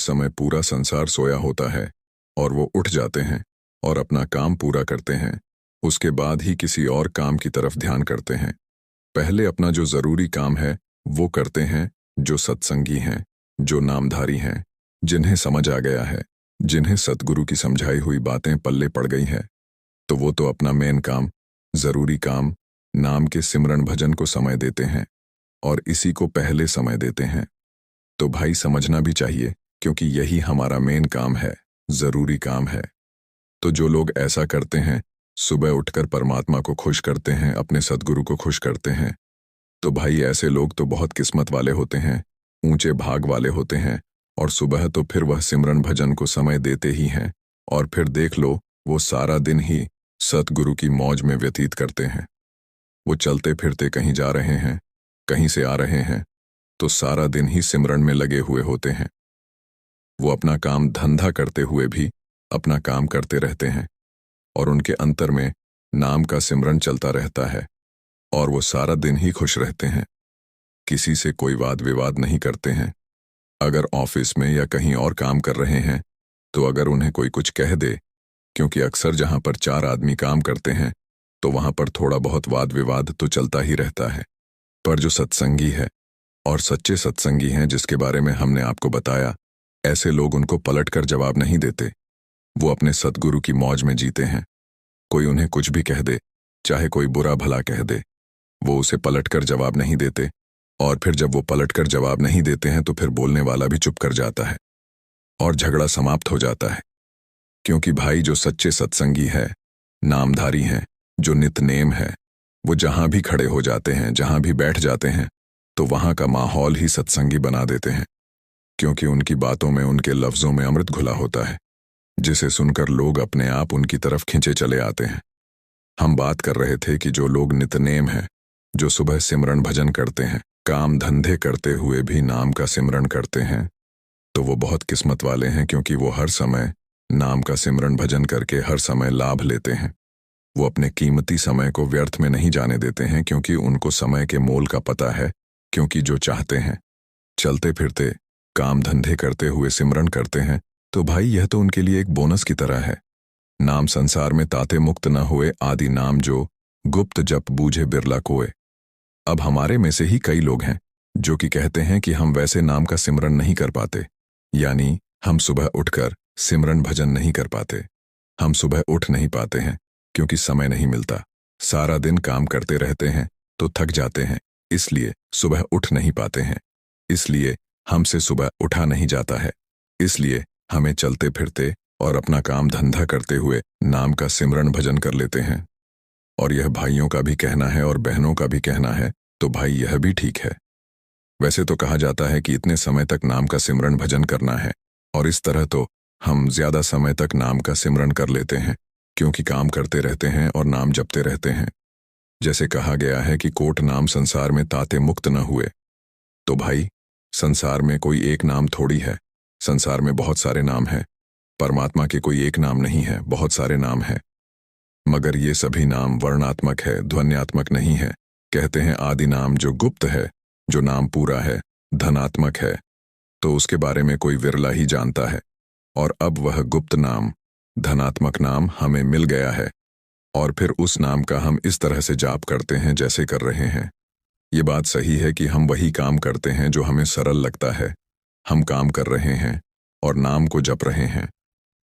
समय पूरा संसार सोया होता है और वो उठ जाते हैं और अपना काम पूरा करते हैं, उसके बाद ही किसी और काम की तरफ ध्यान करते हैं। पहले अपना जो ज़रूरी काम है वो करते हैं, जो सत्संगी हैं, जो नामधारी हैं, जिन्हें समझ आ गया है, जिन्हें सतगुरु की समझाई हुई बातें पल्ले पड़ गई हैं, तो वो तो अपना मेन काम, ज़रूरी काम, नाम के सिमरन भजन को समय देते हैं और इसी को पहले समय देते हैं। तो भाई समझना भी चाहिए, क्योंकि यही हमारा मेन काम है, ज़रूरी काम है। तो जो लोग ऐसा करते हैं, सुबह उठकर परमात्मा को खुश करते हैं, अपने सद्गुरु को खुश करते हैं, तो भाई ऐसे लोग तो बहुत किस्मत वाले होते हैं, ऊंचे भाग वाले होते हैं। और सुबह तो फिर वह सिमरन भजन को समय देते ही हैं और फिर देख लो वो सारा दिन ही सतगुरु की मौज में व्यतीत करते हैं। वो चलते फिरते कहीं जा रहे हैं, कहीं से आ रहे हैं, तो सारा दिन ही सिमरन में लगे हुए होते हैं। वो अपना काम धंधा करते हुए भी अपना काम करते रहते हैं और उनके अंतर में नाम का सिमरन चलता रहता है और वो सारा दिन ही खुश रहते हैं। किसी से कोई वाद विवाद नहीं करते हैं। अगर ऑफिस में या कहीं और काम कर रहे हैं तो अगर उन्हें कोई कुछ कह दे, क्योंकि अक्सर जहां पर 4 आदमी काम करते हैं तो वहां पर थोड़ा बहुत वाद विवाद तो चलता ही रहता है। पर जो सत्संगी है और सच्चे सत्संगी हैं, जिसके बारे में हमने आपको बताया, ऐसे लोग उनको पलटकर जवाब नहीं देते। वो अपने सतगुरु की मौज में जीते हैं। कोई उन्हें कुछ भी कह दे, चाहे कोई बुरा भला कह दे, वो उसे पलटकर जवाब नहीं देते। और फिर जब वो पलटकर जवाब नहीं देते हैं तो फिर बोलने वाला भी चुप कर जाता है और झगड़ा समाप्त हो जाता है। क्योंकि भाई जो सच्चे सत्संगी है, नामधारी हैं, जो नितनेम है, वो जहां भी खड़े हो जाते हैं, जहां भी बैठ जाते हैं, तो वहां का माहौल ही सत्संगी बना देते हैं। क्योंकि उनकी बातों में, उनके लफ्जों में अमृत घुला होता है, जिसे सुनकर लोग अपने आप उनकी तरफ खिंचे चले आते हैं। हम बात कर रहे थे कि जो लोग नितनेम हैं, जो सुबह सिमरन भजन करते हैं, काम धंधे करते हुए भी नाम का सिमरन करते हैं, तो वो बहुत किस्मत वाले हैं, क्योंकि वो हर समय नाम का सिमरन भजन करके हर समय लाभ लेते हैं। वो अपने कीमती समय को व्यर्थ में नहीं जाने देते हैं, क्योंकि उनको समय के मोल का पता है। क्योंकि जो चाहते हैं, चलते फिरते काम धंधे करते हुए सिमरन करते हैं, तो भाई यह तो उनके लिए एक बोनस की तरह है। नाम संसार में ताते मुक्त न हुए, आदि नाम जो गुप्त जप बूझे बिरला कोय। अब हमारे में से ही कई लोग हैं जो कि कहते हैं कि हम वैसे नाम का सिमरन नहीं कर पाते, यानी हम सुबह उठकर सिमरन भजन नहीं कर पाते। हम सुबह उठ नहीं पाते हैं क्योंकि समय नहीं मिलता। सारा दिन काम करते रहते हैं तो थक जाते हैं, इसलिए सुबह उठ नहीं पाते हैं। इसलिए हमसे सुबह उठा नहीं जाता है। इसलिए हमें चलते फिरते और अपना काम धंधा करते हुए नाम का सिमरन भजन कर लेते हैं। और यह भाइयों का भी कहना है और बहनों का भी कहना है, तो भाई यह भी ठीक है। वैसे तो कहा जाता है कि इतने समय तक नाम का सिमरन भजन करना है, और इस तरह तो हम ज्यादा समय तक नाम का सिमरन कर लेते हैं, क्योंकि काम करते रहते हैं और नाम जपते रहते हैं। जैसे कहा गया है कि कोट नाम संसार में ताते मुक्त न हुए। तो भाई संसार में कोई एक नाम थोड़ी है, संसार में बहुत सारे नाम हैं। परमात्मा के कोई एक नाम नहीं है, बहुत सारे नाम हैं। मगर ये सभी नाम वर्णात्मक है, ध्वन्यात्मक नहीं है। कहते हैं आदि नाम जो गुप्त है, जो नाम पूरा है, धनात्मक है, तो उसके बारे में कोई विरला ही जानता है। और अब वह गुप्त नाम, धनात्मक नाम हमें मिल गया है, और फिर उस नाम का हम इस तरह से जाप करते हैं जैसे कर रहे हैं। ये बात सही है कि हम वही काम करते हैं जो हमें सरल लगता है। हम काम कर रहे हैं और नाम को जप रहे हैं।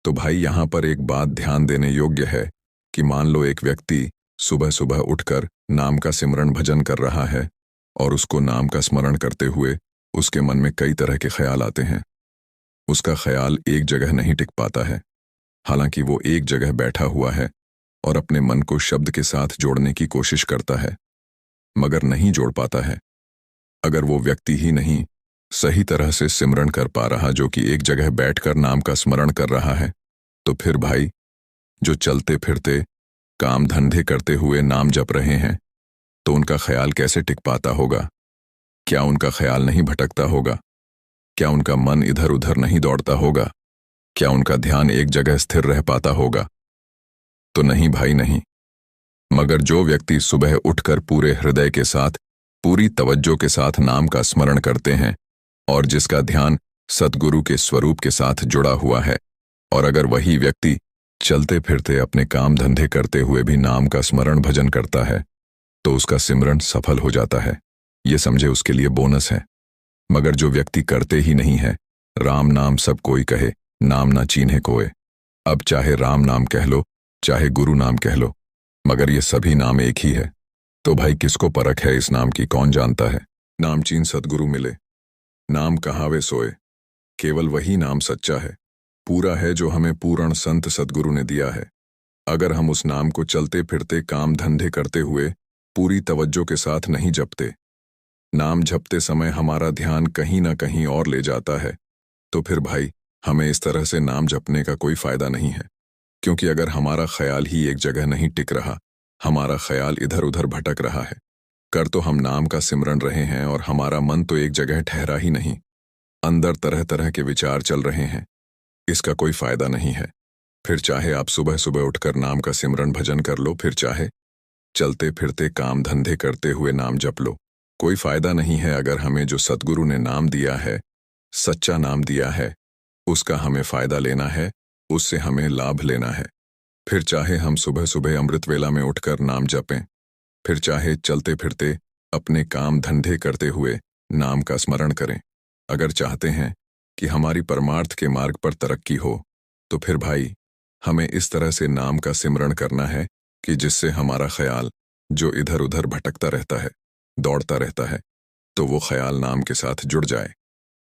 तो भाई यहाँ पर एक बात ध्यान देने योग्य है कि मान लो एक व्यक्ति सुबह सुबह उठकर नाम का सिमरन भजन कर रहा है और उसको नाम का स्मरण करते हुए उसके मन में कई तरह के ख्याल आते हैं। उसका ख्याल एक जगह नहीं टिक पाता है। हालांकि वो एक जगह बैठा हुआ है और अपने मन को शब्द के साथ जोड़ने की कोशिश करता है, मगर नहीं जोड़ पाता है। अगर वो व्यक्ति ही नहीं सही तरह से सिमरन कर पा रहा, जो कि एक जगह बैठकर नाम का स्मरण कर रहा है, तो फिर भाई जो चलते फिरते काम धंधे करते हुए नाम जप रहे हैं, तो उनका ख्याल कैसे टिक पाता होगा? क्या उनका ख्याल नहीं भटकता होगा? क्या उनका मन इधर उधर नहीं दौड़ता होगा? क्या उनका ध्यान एक जगह स्थिर रह पाता होगा? तो नहीं भाई नहीं। मगर जो व्यक्ति सुबह उठकर पूरे हृदय के साथ, पूरी तवज्जो के साथ नाम का स्मरण करते हैं और जिसका ध्यान सद्गुरु के स्वरूप के साथ जुड़ा हुआ है। और अगर वही व्यक्ति चलते फिरते अपने काम धंधे करते हुए भी नाम का स्मरण भजन करता है तो उसका सिमरन सफल हो जाता है। ये समझे उसके लिए बोनस है। मगर जो व्यक्ति करते ही नहीं है, राम नाम सब कोई कहे, नाम ना चीन्हे कोय। अब चाहे राम नाम कह लो, चाहे गुरु नाम कह लो, मगर ये सभी नाम एक ही है। तो भाई किसको परख है इस नाम की, कौन जानता है। नामचीन सद्गुरु मिले, नाम कहावे सोए। केवल वही नाम सच्चा है, पूरा है, जो हमें पूर्ण संत सद्गुरु ने दिया है। अगर हम उस नाम को चलते फिरते काम धंधे करते हुए पूरी तवज्जो के साथ नहीं जपते, नाम जपते समय हमारा ध्यान कहीं ना कहीं और ले जाता है, तो फिर भाई हमें इस तरह से नाम जपने का कोई फायदा नहीं है। क्योंकि अगर हमारा ख्याल ही एक जगह नहीं टिक रहा, हमारा ख्याल इधर उधर भटक रहा है, कर तो हम नाम का सिमरन रहे हैं और हमारा मन तो एक जगह ठहरा ही नहीं, अंदर तरह तरह के विचार चल रहे हैं, इसका कोई फायदा नहीं है। फिर चाहे आप सुबह सुबह उठकर नाम का सिमरन भजन कर लो, फिर चाहे चलते फिरते काम धंधे करते हुए नाम जप लो, कोई फायदा नहीं है। अगर हमें जो सद्गुरु ने नाम दिया है, सच्चा नाम दिया है, उसका हमें फायदा लेना है, उससे हमें लाभ लेना है। फिर चाहे हम सुबह सुबह अमृत वेला में उठकर नाम जपें, फिर चाहे चलते फिरते अपने काम धंधे करते हुए नाम का स्मरण करें। अगर चाहते हैं कि हमारी परमार्थ के मार्ग पर तरक्की हो, तो फिर भाई हमें इस तरह से नाम का सिमरण करना है कि जिससे हमारा ख्याल जो इधर उधर भटकता रहता है, दौड़ता रहता है, तो वो ख्याल नाम के साथ जुड़ जाए।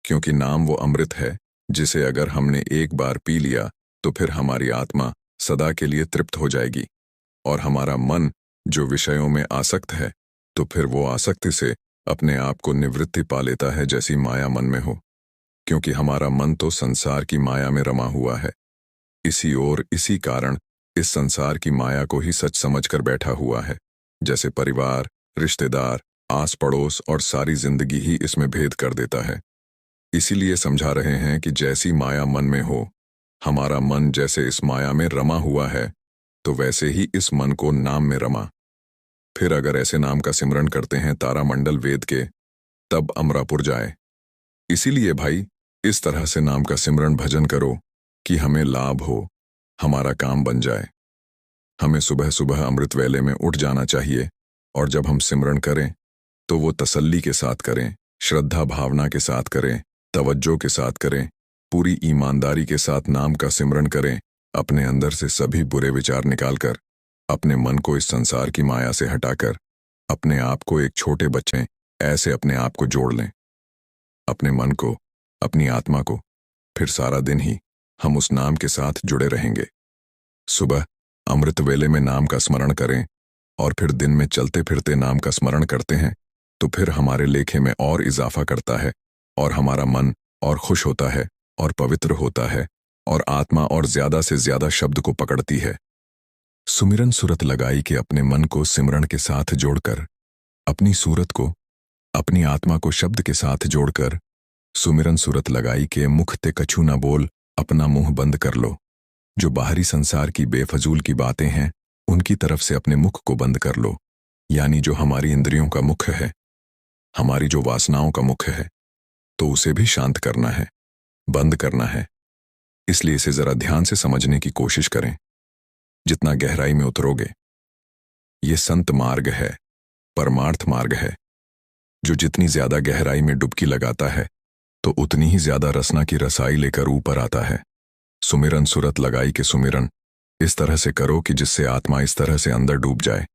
क्योंकि नाम वो अमृत है जिसे अगर हमने एक बार पी लिया तो फिर हमारी आत्मा सदा के लिए तृप्त हो जाएगी। और हमारा मन जो विषयों में आसक्त है, तो फिर वो आसक्ति से अपने आप को निवृत्ति पा लेता है, जैसी माया मन में हो। क्योंकि हमारा मन तो संसार की माया में रमा हुआ है, इसी कारण इस संसार की माया को ही सच समझकर बैठा हुआ है। जैसे परिवार, रिश्तेदार, आस पड़ोस और सारी जिंदगी ही इसमें भेद कर देता है। इसीलिए समझा रहे हैं कि जैसी माया मन में हो, हमारा मन जैसे इस माया में रमा हुआ है, तो वैसे ही इस मन को नाम में रमा। फिर अगर ऐसे नाम का सिमरन करते हैं तारामंडल वेद के, तब अमरापुर जाए। इसीलिए भाई इस तरह से नाम का सिमरन भजन करो कि हमें लाभ हो, हमारा काम बन जाए। हमें सुबह सुबह अमृत वेले में उठ जाना चाहिए, और जब हम सिमरन करें तो वो तसल्ली के साथ करें, श्रद्धा भावना के साथ करें, तवज्जो के साथ करें, पूरी ईमानदारी के साथ नाम का सिमरन करें। अपने अंदर से सभी बुरे विचार निकालकर, अपने मन को इस संसार की माया से हटाकर, अपने आप को एक छोटे बच्चे ऐसे अपने आप को जोड़ लें, अपने मन को, अपनी आत्मा को। फिर सारा दिन ही हम उस नाम के साथ जुड़े रहेंगे। सुबह अमृत वेले में नाम का स्मरण करें और फिर दिन में चलते फिरते नाम का स्मरण करते हैं, तो फिर हमारे लेखे में और इजाफा करता है, और हमारा मन और खुश होता है और पवित्र होता है, और आत्मा और ज्यादा से ज्यादा शब्द को पकड़ती है। सुमिरन सूरत लगाई के अपने मन को सिमरण के साथ जोड़कर, अपनी सूरत को, अपनी आत्मा को शब्द के साथ जोड़कर, सुमिरन सूरत लगाई के मुख ते कछु न बोल, अपना मुंह बंद कर लो। जो बाहरी संसार की बेफजूल की बातें हैं, उनकी तरफ से अपने मुख को बंद कर लो। यानी जो हमारी इंद्रियों का मुख है, हमारी जो वासनाओं का मुख है, तो उसे भी शांत करना है, बंद करना है। इसलिए इसे जरा ध्यान से समझने की कोशिश करें। जितना गहराई में उतरोगे, ये संत मार्ग है, परमार्थ मार्ग है। जो जितनी ज्यादा गहराई में डुबकी लगाता है, तो उतनी ही ज्यादा रसना की रसाई लेकर ऊपर आता है। सुमिरन सूरत लगाई के सुमिरन इस तरह से करो कि जिससे आत्मा इस तरह से अंदर डूब जाए,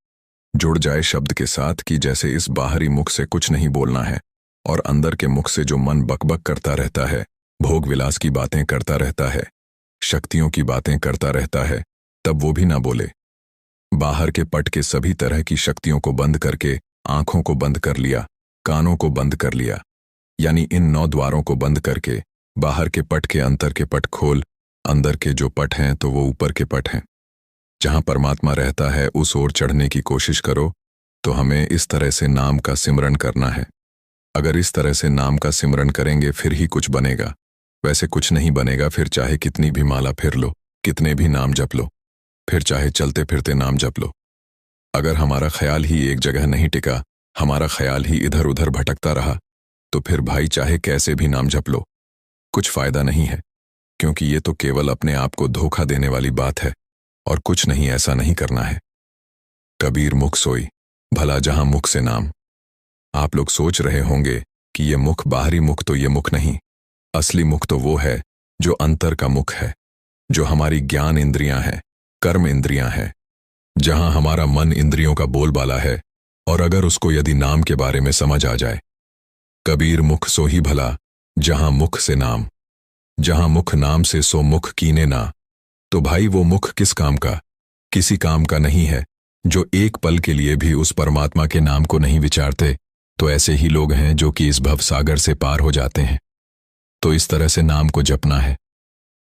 जुड़ जाए शब्द के साथ, कि जैसे इस बाहरी मुख से कुछ नहीं बोलना है, और अंदर के मुख से जो मन बकबक करता रहता है, भोग विलास की बातें करता रहता है, शक्तियों की बातें करता रहता है, तब वो भी ना बोले। बाहर के पट के सभी तरह की शक्तियों को बंद करके आंखों को बंद कर लिया, कानों को बंद कर लिया, यानी इन 9 द्वारों को बंद करके बाहर के पट के अंतर के पट खोल। अंदर के जो पट हैं तो वो ऊपर के पट हैं, जहां परमात्मा रहता है, उस ओर चढ़ने की कोशिश करो। तो हमें इस तरह से नाम का सिमरन करना है। अगर इस तरह से नाम का सिमरन करेंगे फिर ही कुछ बनेगा, वैसे कुछ नहीं बनेगा। फिर चाहे कितनी भी माला फिर लो, कितने भी नाम जप लो, फिर चाहे चलते फिरते नाम जप लो, अगर हमारा ख्याल ही एक जगह नहीं टिका, हमारा ख्याल ही इधर उधर भटकता रहा, तो फिर भाई चाहे कैसे भी नाम जप लो, कुछ फायदा नहीं है, क्योंकि ये तो केवल अपने आप को धोखा देने वाली बात है और कुछ नहीं, ऐसा नहीं करना है। कबीर मुख सोई, भला जहां मुख से नाम। आप लोग सोच रहे होंगे कि ये मुख बाहरी मुख, तो ये मुख नहीं, असली मुख तो वो है जो अंतर का मुख है, जो हमारी ज्ञान इंद्रियां हैं, कर्म इंद्रियां हैं, जहां हमारा मन इंद्रियों का बोलबाला है, और अगर उसको यदि नाम के बारे में समझ आ जाए। कबीर मुख सो ही भला जहां मुख से नाम, जहां मुख नाम से सो मुख कीने ना। तो भाई वो मुख किस काम का? किसी काम का नहीं है, जो एक पल के लिए भी उस परमात्मा के नाम को नहीं विचारते। तो ऐसे ही लोग हैं जो कि इस भव सागर से पार हो जाते हैं। तो इस तरह से नाम को जपना है।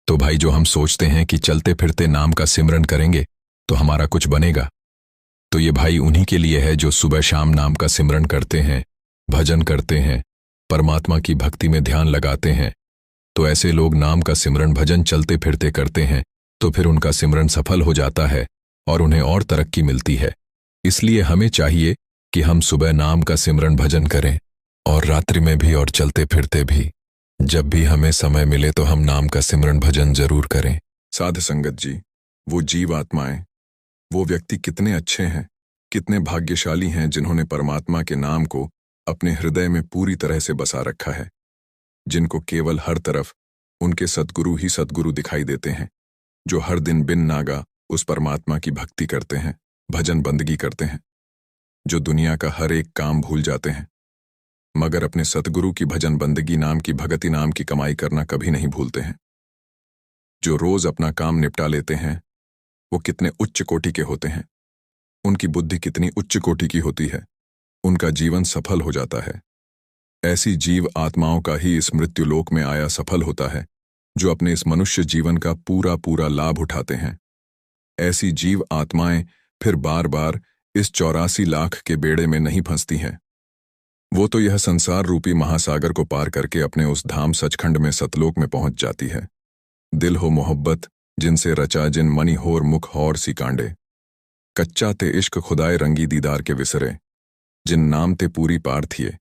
तो भाई जो हम सोचते हैं कि चलते फिरते नाम का सिमरन करेंगे तो हमारा कुछ बनेगा, तो ये भाई उन्हीं के लिए है जो सुबह शाम नाम का सिमरन करते हैं, भजन करते हैं, परमात्मा की भक्ति में ध्यान लगाते हैं। तो ऐसे लोग नाम का सिमरन भजन चलते फिरते करते हैं, तो फिर उनका सिमरन सफल हो जाता है और उन्हें और तरक्की मिलती है। इसलिए हमें चाहिए कि हम सुबह नाम का सिमरन भजन करें, और रात्रि में भी और चलते फिरते भी। जब भी हमें समय मिले तो हम नाम का सिमरन भजन जरूर करें। साध संगत जी, वो जीव आत्माएं, वो व्यक्ति कितने अच्छे हैं, कितने भाग्यशाली हैं जिन्होंने परमात्मा के नाम को अपने हृदय में पूरी तरह से बसा रखा है, जिनको केवल हर तरफ उनके सद्गुरु ही सद्गुरु दिखाई देते हैं, जो हर दिन बिन नागा उस परमात्मा की भक्ति करते हैं, भजन बंदगी करते हैं, जो दुनिया का हर एक काम भूल जाते हैं, मगर अपने सतगुरु की भजन बंदगी नाम की भगति नाम की कमाई करना कभी नहीं भूलते हैं। जो रोज अपना काम निपटा लेते हैं, वो कितने उच्च कोटि के होते हैं, उनकी बुद्धि कितनी उच्च कोटि की होती है, उनका जीवन सफल हो जाता है। ऐसी जीव आत्माओं का ही इस मृत्युलोक में आया सफल होता है, जो अपने इस मनुष्य जीवन का पूरा पूरा लाभ उठाते हैं। ऐसी जीव आत्माएं फिर बार बार इस 84 लाख के बेड़े में नहीं फंसती हैं। वो तो यह संसार रूपी महासागर को पार करके अपने उस धाम सचखंड में सतलोक में पहुंच जाती है। दिल हो मोहब्बत जिनसे रचा जिन मनी होर मुख और सी कांडे, कच्चा ते इश्क खुदाए रंगी दीदार के विसरे, जिन नाम ते पूरी पार थिए।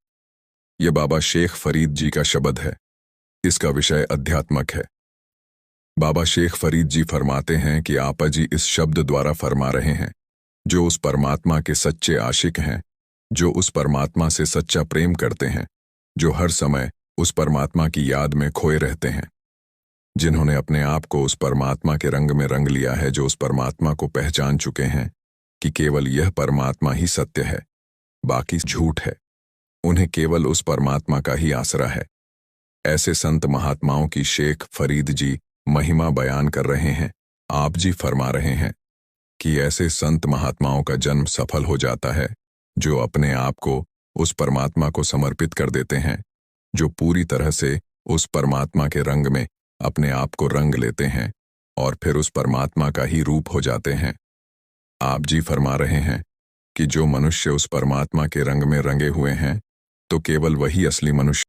ये बाबा शेख फरीद जी का शब्द है। इसका विषय अध्यात्मक है। बाबा शेख फरीद जी फरमाते हैं कि आपा जी इस शब्द द्वारा फरमा रहे हैं, जो उस परमात्मा के सच्चे आशिक हैं, जो उस परमात्मा से सच्चा प्रेम करते हैं, जो हर समय उस परमात्मा की याद में खोए रहते हैं, जिन्होंने अपने आप को उस परमात्मा के रंग में रंग लिया है, जो उस परमात्मा को पहचान चुके हैं कि केवल यह परमात्मा ही सत्य है, बाकी झूठ है। उन्हें केवल उस परमात्मा का ही आसरा है। ऐसे संत महात्माओं की शेख फरीद जी महिमा बयान कर रहे हैं। आप जी फरमा रहे हैं कि ऐसे संत महात्माओं का जन्म सफल हो जाता है, जो अपने आप को उस परमात्मा को समर्पित कर देते हैं, जो पूरी तरह से उस परमात्मा के रंग में अपने आप को रंग लेते हैं और फिर उस परमात्मा का ही रूप हो जाते हैं। आप जी फरमा रहे हैं कि जो मनुष्य उस परमात्मा के रंग में रंगे हुए हैं, तो केवल वही असली मनुष्य